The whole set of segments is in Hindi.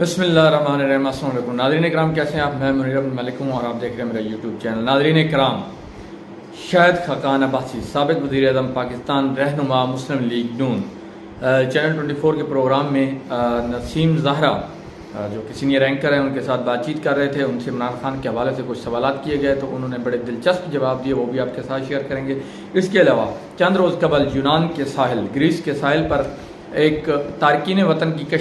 बिस्मिल्लाहिर्रहमानिर्रहीम। अस्सलाम वालेकुम नाज़रीन इकराम, कैसे हैं आप? मैं मुनीर मलिक हूँ और आप देख रहे हैं मेरा यूट्यूब चैनल। नाज़रीन इकराम, शाहिद खाकान अब्बासी साबिक़ वज़ीर आज़म पाकिस्तान, रहनुमा मुस्लिम लीग नून, चैनल 24 के प्रोग्राम में नसीम ज़हरा जो कि सीनियर एंकर हैं उनके साथ बातचीत कर रहे थे। उनसे इमरान खान के हवाले से कुछ सवालात किए गए तो उन्होंने बड़े दिलचस्प जवाब दिए, वो भी आपके साथ शेयर करेंगे। इसके अलावा चंद रोज़ कबल यूनान के साहिल, ग्रीस के साहिल पर एक तारकीन वतन की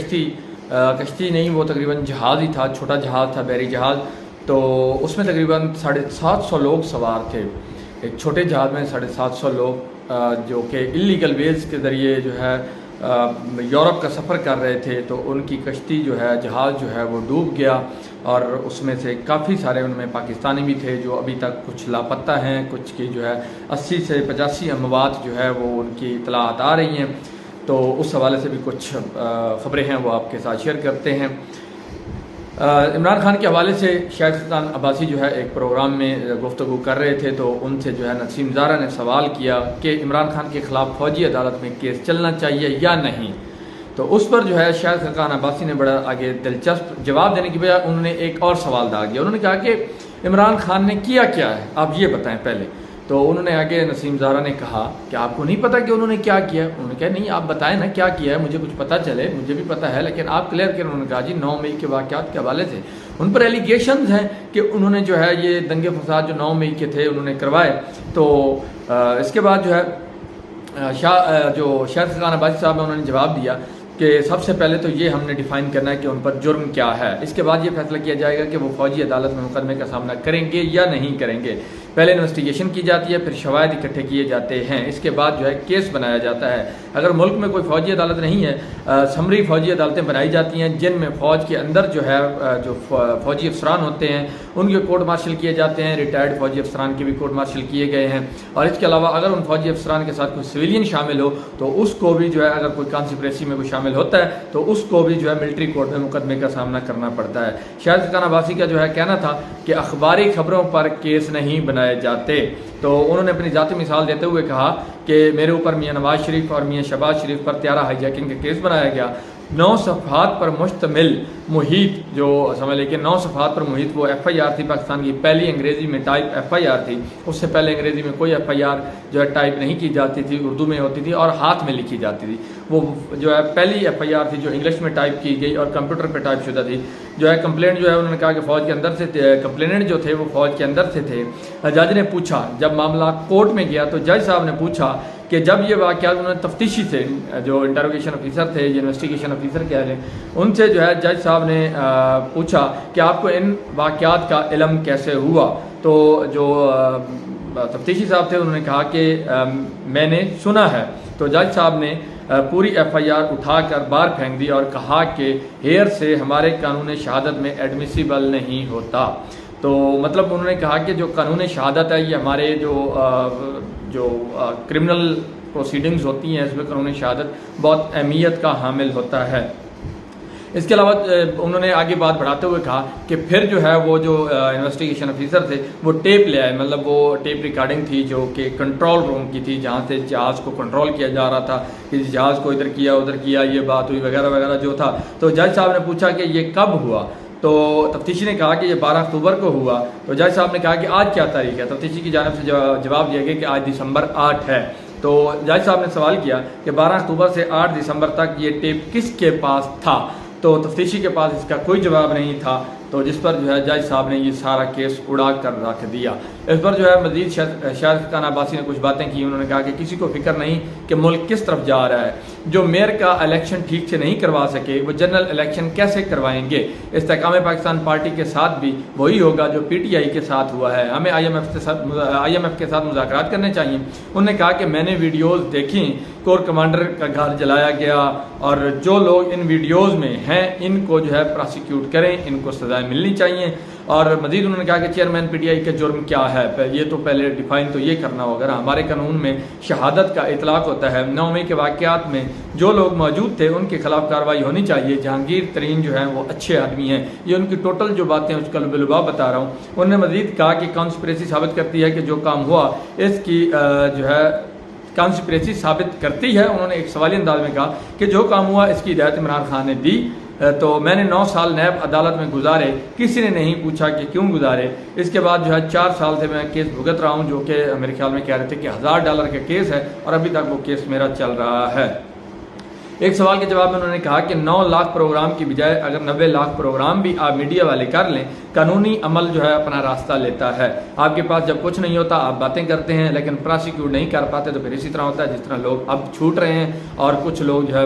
कश्ती नहीं, वो तकरीबन जहाज़ ही था, छोटा जहाज़ था, बहरी जहाज़। तो उसमें तकरीबन 750 लोग सवार थे। एक छोटे जहाज़ में 750 लोग जो कि इलीगल वेज़ के ज़रिए जो है यूरोप का सफ़र कर रहे थे। तो उनकी कश्ती जो है, जहाज़ जो है वो डूब गया और उसमें से काफ़ी सारे उनमें पाकिस्तानी भी थे जो अभी तक कुछ लापता हैं। कुछ की जो है 80 से 85 अमवात जो है वो उनकी इतलात आ रही हैं। तो उस हवाले से भी कुछ ख़बरें हैं वो आपके साथ शेयर करते हैं। इमरान खान के हवाले से शाहिद खाकान अब्बासी जो है एक प्रोग्राम में गुफ्तगू कर रहे थे तो उनसे जो है नसीम ज़हरा ने सवाल किया कि इमरान खान के ख़िलाफ़ फ़ौजी अदालत में केस चलना चाहिए या नहीं। तो उस पर जो है शाहिद खाकान अब्बासी ने बड़ा आगे दिलचस्प जवाब देने की बजाय उन्होंने एक और सवाल दाग दिया। उन्होंने कहा कि इमरान खान ने किया क्या है, आप ये बताएं पहले। तो उन्होंने आगे नसीम ज़हरा ने कहा कि आपको नहीं पता कि उन्होंने क्या किया। उन्होंने कहा नहीं, आप बताएं ना क्या किया है, मुझे कुछ पता चले। मुझे भी पता है लेकिन आप क्लियर करें। उन्होंने कहा जी 9 मई के वाक़यात के हवाले से उन पर एलिगेशंस हैं कि उन्होंने जो है ये दंगे फसाद जो 9 मई के थे उन्होंने करवाए। तो इसके बाद जो है शाहिद खाकान अब्बासी साहब ने उन्होंने जवाब दिया कि सबसे पहले तो ये हमने डिफ़ाइन करना है कि उन पर जुर्म क्या है। इसके बाद ये फैसला किया जाएगा कि वो फ़ौजी अदालत में मुकदमे का सामना करेंगे या नहीं करेंगे। पहले इन्वेस्टिगेशन की जाती है, फिर शवाहिद इकट्ठे किए जाते हैं, इसके बाद जो है केस बनाया जाता है। अगर मुल्क में कोई फ़ौजी अदालत नहीं है, समरी फ़ौजी अदालतें बनाई जाती हैं जिनमें फ़ौज के अंदर जो है जो फ़ौजी अफसरान होते हैं उनके कोर्ट मार्शल किए जाते हैं। रिटायर्ड फ़ौजी अफसरान के भी कोर्ट मार्शल किए गए हैं। और इसके अलावा अगर उन फ़ौजी अफसरान के साथ कोई सिविलियन शामिल हो तो उसको भी जो है, अगर कोई कॉन्स्पिरेसी में कोई शामिल होता है तो उसको भी जो है मिलिट्री कोर्ट में मुकदमे का सामना करना पड़ता है। शाहिद खाकान अब्बासी का जो है कहना था कि अखबारी खबरों पर केस नहीं बनाए जाते। तो उन्होंने अपनी ज़ाती मिसाल देते हुए कहा कि मेरे ऊपर मियाँ नवाज शरीफ और मियाँ शहबाज शरीफ पर त्यारा हाईजैकिंग का केस बनाया गया। 9 सफ़हात पर मुश्तमिल मुहित, जो समझ लें कि 9 सफ़हात पर मुहित वो FIR थी, पाकिस्तान की पहली अंग्रेज़ी में टाइप FIR थी। उससे पहले अंग्रेज़ी में कोई FIR जो है टाइप नहीं की जाती थी, उर्दू में होती थी और हाथ में लिखी जाती थी। वो जो है पहली FIR थी जो इंग्लिश में टाइप की गई और कंप्यूटर पर टाइप शुदा थी। जो है कंप्लेंट जो है उन्होंने कहा कि फ़ौज के अंदर से कंप्लेनेंट जो थे वो फ़ौज के अंदर से थे। जज ने पूछा, जब मामला कोर्ट में गया तो जज साहब ने पूछा कि जब ये वाक़यात, उन्होंने तफ्तीशी थे जो इंटरोगेशन ऑफिसर थे, इन्वेस्टिगेशन ऑफिसर कह लें, उनसे जो है जज साहब ने पूछा कि आपको इन वाक़यात का इल्म कैसे हुआ। तो जो तफ्तीशी साहब थे उन्होंने कहा कि मैंने सुना है। तो जज साहब ने पूरी FIR उठाकर बाहर फेंक दी और कहा कि हेयर से हमारे कानून शहादत में एडमिसिबल नहीं होता। तो मतलब उन्होंने कहा कि जो कानून शहादत है ये हमारे जो क्रिमिनल प्रोसीडिंग्स होती हैं इसमें कानून शहादत बहुत अहमियत का हामिल होता है। इसके अलावा उन्होंने आगे बात बढ़ाते हुए कहा कि फिर जो है वो जो इन्वेस्टिगेशन ऑफिसर थे वो टेप ले आए, मतलब वो टेप रिकॉर्डिंग थी जो कि कंट्रोल रूम की थी जहाँ से जहाज़ को कंट्रोल किया जा रहा था कि जहाज़ को इधर किया उधर किया, ये बात हुई वगैरह वगैरह जो था। तो जज साहब ने पूछा कि ये कब हुआ। तो तफ्तीशी ने कहा कि ये 12 अक्टूबर को हुआ। तो जज साहब ने कहा कि आज क्या तारीख है। तफ्तीशी की जानिब से जवाब दिया गया कि आज दिसंबर 8 है। तो जज साहब ने सवाल किया कि 12 अक्टूबर से 8 दिसंबर तक ये टेप किसके पास था। तो तफ्तीशी के पास इसका कोई जवाब नहीं था। तो जिस पर जो है जज साहब ने ये सारा केस उड़ा कर रख दिया। इस पर जो है मज़ीद शाहिद खाकान अब्बासी ने कुछ बातें की। उन्होंने कहा कि किसी को फिक्र नहीं कि मुल्क किस तरफ जा रहा है। जो मेयर का इलेक्शन ठीक से नहीं करवा सके वो जनरल इलेक्शन कैसे करवाएंगे। इस्तेहकाम पाकिस्तान पार्टी के साथ भी वही होगा जो PTI के साथ हुआ है। हमें IMF के साथ मुज़ाकरात करने चाहिए। उन्होंने कहा कि मैंने वीडियोज़ देखी, कोर कमांडर का घर जलाया गया और जो लोग इन वीडियोज़ में हैं इनको जो है प्रोसिक्यूट करें, इनको सज़ाएं मिलनी चाहिए। और मज़ीद उन्होंने कहा कि चेयरमैन PTI का जुर्म क्या है, ये तो पहले डिफ़ाइन तो ये करना होगा। हमारे कानून में शहादत का इतलाक़ होता है। 9 मई के वाक़यात में जो लोग मौजूद थे उनके खिलाफ कार्रवाई होनी चाहिए। जहांगीर तरीन जो हैं वो अच्छे आदमी हैं। ये उनकी टोटल जो बातें उसका लुबा बता रहा हूँ। उन्होंने मज़ीद कहा कि कॉन्स्पिरेसी साबित करती है कि जो काम हुआ इसकी जो है कॉन्स्पिरेसी साबित करती है। उन्होंने एक सवाली अंदाज में कहा कि जो काम हुआ इसकी हिदायत इमरान खान ने दी तो मैंने 9 साल नैब अदालत में गुजारे, किसी ने नहीं पूछा कि क्यों गुजारे। इसके बाद जो है 4 साल से मैं केस भुगत रहा हूँ, जो कि मेरे ख्याल में कह रहे थे कि $1000 का केस है और अभी तक वो केस मेरा चल रहा है। एक सवाल के जवाब में उन्होंने कहा कि 9 लाख प्रोग्राम की बजाय अगर 90 लाख प्रोग्राम भी आप मीडिया वाले कर लें, कानूनी अमल जो है अपना रास्ता लेता है। आपके पास जब कुछ नहीं होता आप बातें करते हैं, लेकिन प्रोसिक्यूट नहीं कर पाते, तो फिर इसी तरह होता है जिस तरह लोग अब छूट रहे हैं और कुछ लोग जो है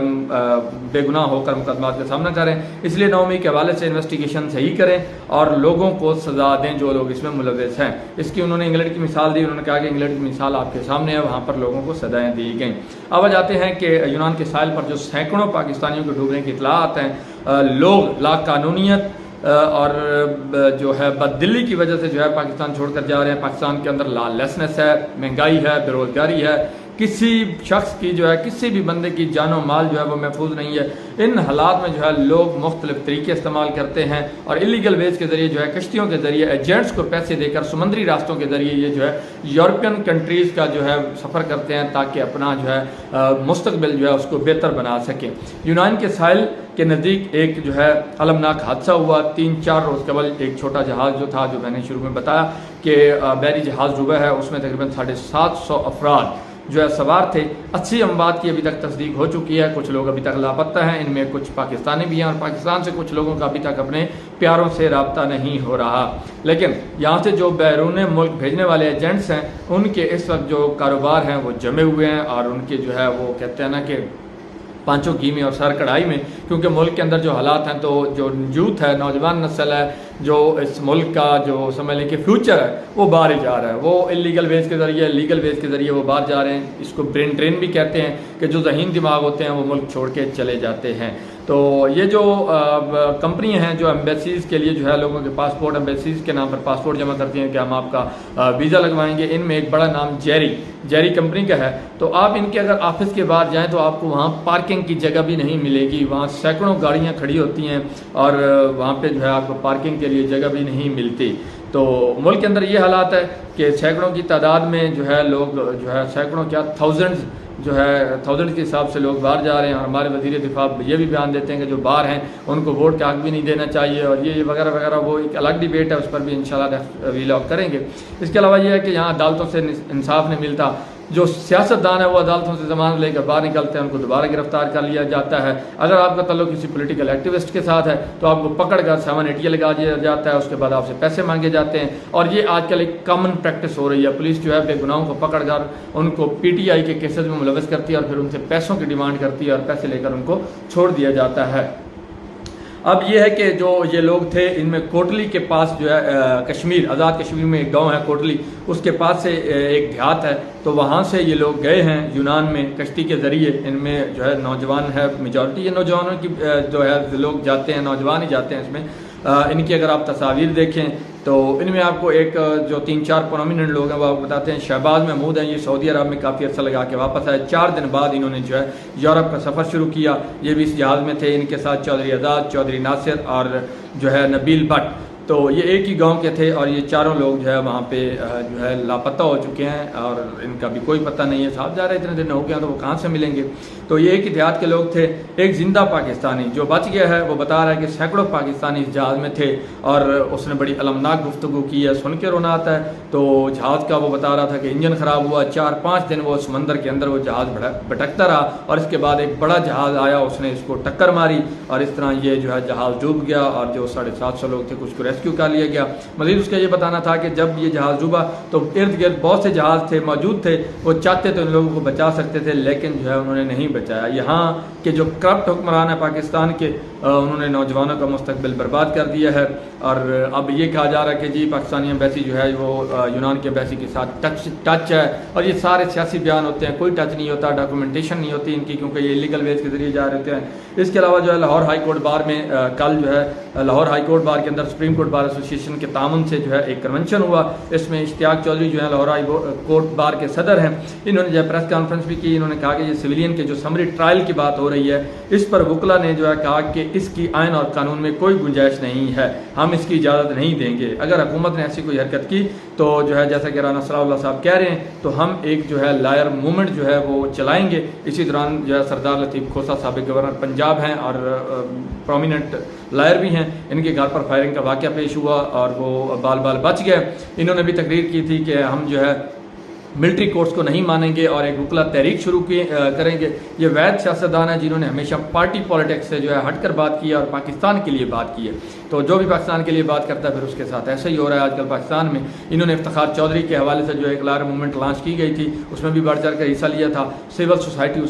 बेगुनाह होकर मुकदमात का सामना कर रहे हैं। इसलिए 9 मई के हवाले से इन्वेस्टिगेशन सही करें और लोगों को सजा दें जो लोग इसमें मुलविस हैं। इसकी उन्होंने इंग्लैंड की मिसाल दी। उन्होंने कहा कि इंग्लैंड की मिसाल आपके सामने है, वहाँ पर लोगों को सजाएँ दी गई। अब जाते हैं कि यूनान के साहिल पर जो सैकड़ों पाकिस्तानियों के डूबने की इतलात हैं, लोग लाकानूनियत और जो है बददिली की वजह से जो है पाकिस्तान छोड़कर जा रहे हैं। पाकिस्तान के अंदर लॉलेसनेस है, महंगाई है, बेरोजगारी है, किसी शख्स की जो है किसी भी बंदे की जानो माल जो है वो महफूज नहीं है। इन हालात में जो है लोग मुख्तलिफ तरीके इस्तेमाल करते हैं और इलीगल वेज के ज़रिए जो है कश्तियों के ज़रिए एजेंट्स को पैसे देकर समुद्री रास्तों के ज़रिए ये जो है यूरोपियन कंट्रीज़ का जो है सफ़र करते हैं ताकि अपना जो है मुस्तकबिल जो है उसको बेहतर बना सकें। यूनान के साहिल के नज़दीक एक जो है अलमनाक हादसा हुआ। 3-4 रोज़ कबल एक छोटा जहाज़ जो था, जो मैंने शुरू में बताया कि बहरी जहाज़ डूबा है, उसमें तकरीबन 750 अफराद जो है सवार थे। 80 अमवात की अभी तक तस्दीक हो चुकी है। कुछ लोग अभी तक लापता हैं, इनमें कुछ पाकिस्तानी भी हैं और पाकिस्तान से कुछ लोगों का अभी तक अपने प्यारों से रब्ता नहीं हो रहा। लेकिन यहाँ से जो बैरून मुल्क भेजने वाले एजेंट्स हैं, उनके इस वक्त जो कारोबार हैं वो जमे हुए हैं और उनके जो है वो कहते हैं ना कि पांचों घी में और सर कढ़ाई में, क्योंकि मुल्क के अंदर जो हालात हैं, तो जो यूथ है, नौजवान नस्ल है, जो इस मुल्क का जो समझ लें कि फ्यूचर है वो बाहर ही जा रहा है। वो इलीगल वेज के ज़रिए, लीगल वेज के ज़रिए वो बाहर जा रहे हैं। इसको ब्रेन ड्रेन भी कहते हैं कि जो ज़हीन दिमाग होते हैं वो मुल्क छोड़ के चले जाते हैं। तो ये जो कंपनियां हैं जो एम्बेसीज़ के लिए जो है लोगों के पासपोर्ट, एम्बेसीज़ के नाम पर पासपोर्ट जमा करती हैं कि हम आपका वीज़ा लगवाएंगे, इनमें एक बड़ा नाम जेरी कंपनी का है। तो आप इनके अगर ऑफिस के बाहर जाएं तो आपको वहाँ पार्किंग की जगह भी नहीं मिलेगी। वहाँ सैकड़ों गाड़ियाँ खड़ी होती हैं और वहाँ पे जो है आपको पार्किंग के लिए जगह भी नहीं मिलती। तो मुल्क के अंदर ये हालात है कि सैकड़ों की तादाद में जो है लोग जो है सैकड़ों क्या थाउजेंड्स जो है थाउजेंड के हिसाब से लोग बाहर जा रहे हैं। और हमारे वज़ीर दिफा ये भी बयान देते हैं कि जो बाहर हैं उनको वोट का हक भी नहीं देना चाहिए और ये वगैरह वगैरह। वो एक अलग डिबेट है, उस पर भी इंशाल्लाह व्लॉग करेंगे। इसके अलावा ये है कि यहाँ अदालतों से इंसाफ नहीं मिलता। जो सियासतदान है वो अदालतों से जमानत लेकर बाहर निकलते हैं, उनको दोबारा गिरफ्तार कर लिया जाता है। अगर आपका ताल्लुक किसी पॉलिटिकल एक्टिविस्ट के साथ है तो आपको पकड़कर 780 लगा दिया जाता है, उसके बाद आपसे पैसे मांगे जाते हैं। और ये आजकल एक कॉमन प्रैक्टिस हो रही है। पुलिस जो है बेगुनाहों को पकड़कर उनको PTI के केसेस में मुलविस करती है और फिर उनसे पैसों की डिमांड करती है और पैसे लेकर उनको छोड़ दिया जाता है। अब ये है कि जो ये लोग थे, इनमें कोटली के पास जो है कश्मीर, आज़ाद कश्मीर में एक गांव है कोटली, उसके पास से एक देहात है। तो वहाँ से ये लोग गए हैं यूनान में कश्ती के ज़रिए। इनमें जो है नौजवान है, मेजॉरिटी ये नौजवानों की जो है लोग जाते हैं, नौजवान ही जाते हैं इसमें। इनकी अगर आप तस्वीर देखें तो इनमें आपको एक जो 3-4 प्रोमिनेंट लोग हैं वो आपको बताते हैं। शहबाज महमूद हैं, ये सऊदी अरब में काफ़ी अर्सा लगा के वापस आए। 4 दिन बाद इन्होंने जो है यूरोप का सफ़र शुरू किया। ये भी इस जहाज़ में थे। इनके साथ चौधरी आज़ाद, चौधरी नासिर और जो है नबील भट्ट। तो ये एक ही गांव के थे और ये चारों लोग जो है वहाँ पे जो है लापता हो चुके हैं और इनका भी कोई पता नहीं है। साहब जा रहे इतने दिन हो गए तो वो कहाँ से मिलेंगे। तो ये एक ही देहात के लोग थे। एक जिंदा पाकिस्तानी जो बच गया है वो बता रहा है कि सैकड़ों पाकिस्तानी इस जहाज़ में थे और उसने बड़ी अलमनाक गुफ्तगू की है, सुन के रोना आता है। तो जहाज़ का वो बता रहा था कि इंजन ख़राब हुआ, 4-5 दिन वो समंदर के अंदर वो जहाज़ भटकता रहा और इसके बाद एक बड़ा जहाज़ आया, उसने इसको टक्कर मारी और इस तरह ये जो है जहाज़ डूब गया और जो 750 लोग थे कुछ को रेस्क्यू कर लिया गया। मज़ीद उसका ये बताना था कि जब ये जहाज़ डूबा तो इर्द गिर्द बहुत से जहाज़ थे मौजूद थे, वो चाहते तो इन लोगों को बचा सकते थे लेकिन जो है उन्होंने नहीं बचाया। यहाँ के जो करप्ट हुक्मरान है पाकिस्तान के, उन्होंने नौजवानों का मुस्तकबिल बर्बाद कर दिया है। और अब ये कहा जा रहा है कि जी पाकिस्तानी एम्बेसी जो है वो यूनान के एम्बेसी के साथ टच है और ये सारे सियासी बयान होते हैं, कोई टच नहीं होता, डॉक्यूमेंटेशन नहीं होती इनकी क्योंकि ये इलीगल वेज के जरिए जा रहे हैं। इसके अलावा जो है लाहौर हाई कोर्ट बार में कल जो है लाहौर हाई कोर्ट बार के अंदर supreme court court bar association के तामुन से जो है एक कन्वेंशन हुआ। इसमें इश्तियाक चौधरी जो है लाहौर हाई कोर्ट बार के सदर हैं, इन्होंने जो है प्रेस कॉन्फ्रेंस भी की। इन्होंने कहा कि ये सिविलियन के जो समरी ट्रायल की बात हो रही है, इस पर वकला ने जो है कहा कि इसकी आइन और कानून में कोई गुंजाइश नहीं है, हम इसकी इजाज़त नहीं देंगे। अगर हुकूमत ने ऐसी कोई हरकत की तो जो है जैसा कि राना सलाउल्लाह साहब कह रहे हैं, तो हम एक जो है लायर मूवमेंट जो है वो चलाएंगे। इसी दौरान जो है सरदार लतीफ़ खोसा साबिक़ गवर्नर पंजाब हैं और प्रोमिनेंट लायर भी हैं, इनके घर पर फायरिंग का वाक़या पेश हुआ और वो बाल बाल बच गए। इन्होंने भी तकरीर की थी कि हम जो है मिलिट्री कोर्ट्स को नहीं मानेंगे और एक वकला तहरीक शुरू करेंगे। ये वैध सियासतदान है जिन्होंने हमेशा पार्टी पॉलिटिक्स से जो है हटकर बात की है और पाकिस्तान के लिए बात की है। तो जो भी पाकिस्तान के लिए बात करता है फिर उसके साथ ऐसा ही हो रहा है आजकल पाकिस्तान में। इन्होंने इफ्तिखार चौधरी के हवाले से जो एक लायर मूवमेंट लॉन्च की गई थी, उसमें भी बढ़ चढ़ कर हिस्सा लिया था। सिविल सोसाइटी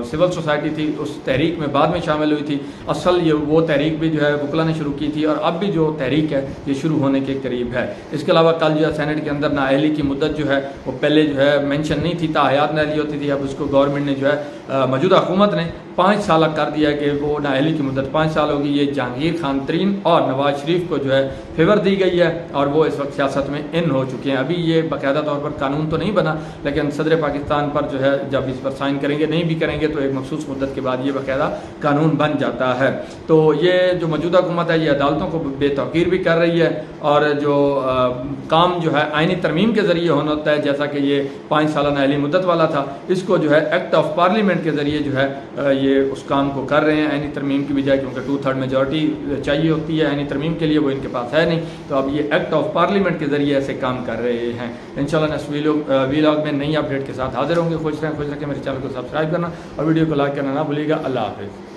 सिविल सोसाइटी थी उस तहरीक में बाद में शामिल हुई थी। असल ये वो तहरीक भी जो है वकला ने शुरू की थी और अब भी जो तहरीक है ये शुरू होने के करीब है। इसके अलावा कल जो है सेनेट के अंदर नाअहली की मुद्दत जो है वो पहले जो है मेंशन नहीं थी, ताहयात नाअहली होती थी, अब उसको गवर्नमेंट ने जो है मौजूदा हुकूमत ने 5 साल कर दिया कि वो नाअहली की मुद्दत 5 साल होगी। ये जहांगीर खान तरीन और नवाज शरीफ को जो है फेवर दी गई है और वो इस वक्त सियासत में इन हो चुके हैं। अभी ये बाकायदा तौर पर कानून तो नहीं बना, लेकिन सदर पाकिस्तान पर जो है जब इस पर साइन करेंगे, नहीं भी करेंगे तो एक मखसूस मुद्दत के बाद ये बाकायदा कानून बन जाता है। तो ये जो मौजूदा हुकूमत है ये अदालतों को बेतौकीर भी कर रही है और जो काम जो है आइनी तरमीम के ज़रिए होना होता है, जैसा कि ये 5 साल नाअहली मुद्दत वाला था, इसको जो है एक्ट ऑफ पार्लियामेंट के ज़रिए जो है ये उस काम को कर रहे हैं आइनी तरमीम की बजाय, क्योंकि 2/3 मेजॉरिटी चाहिए होती है आइनी तरमीम के लिए, वो इनके पास है नहीं। तो अब ये एक्ट ऑफ पार्लियामेंट के ज़रिए ऐसे काम कर रहे हैं। इंशाल्लाह नेक्स्ट वीलॉग में नई अपडेट के साथ हाजिर होंगे। खुश रहें, मेरे चैनल को सब्सक्राइब करना और वीडियो को लाइक करना ना भूलिएगा। अल्लाह हाफिज़।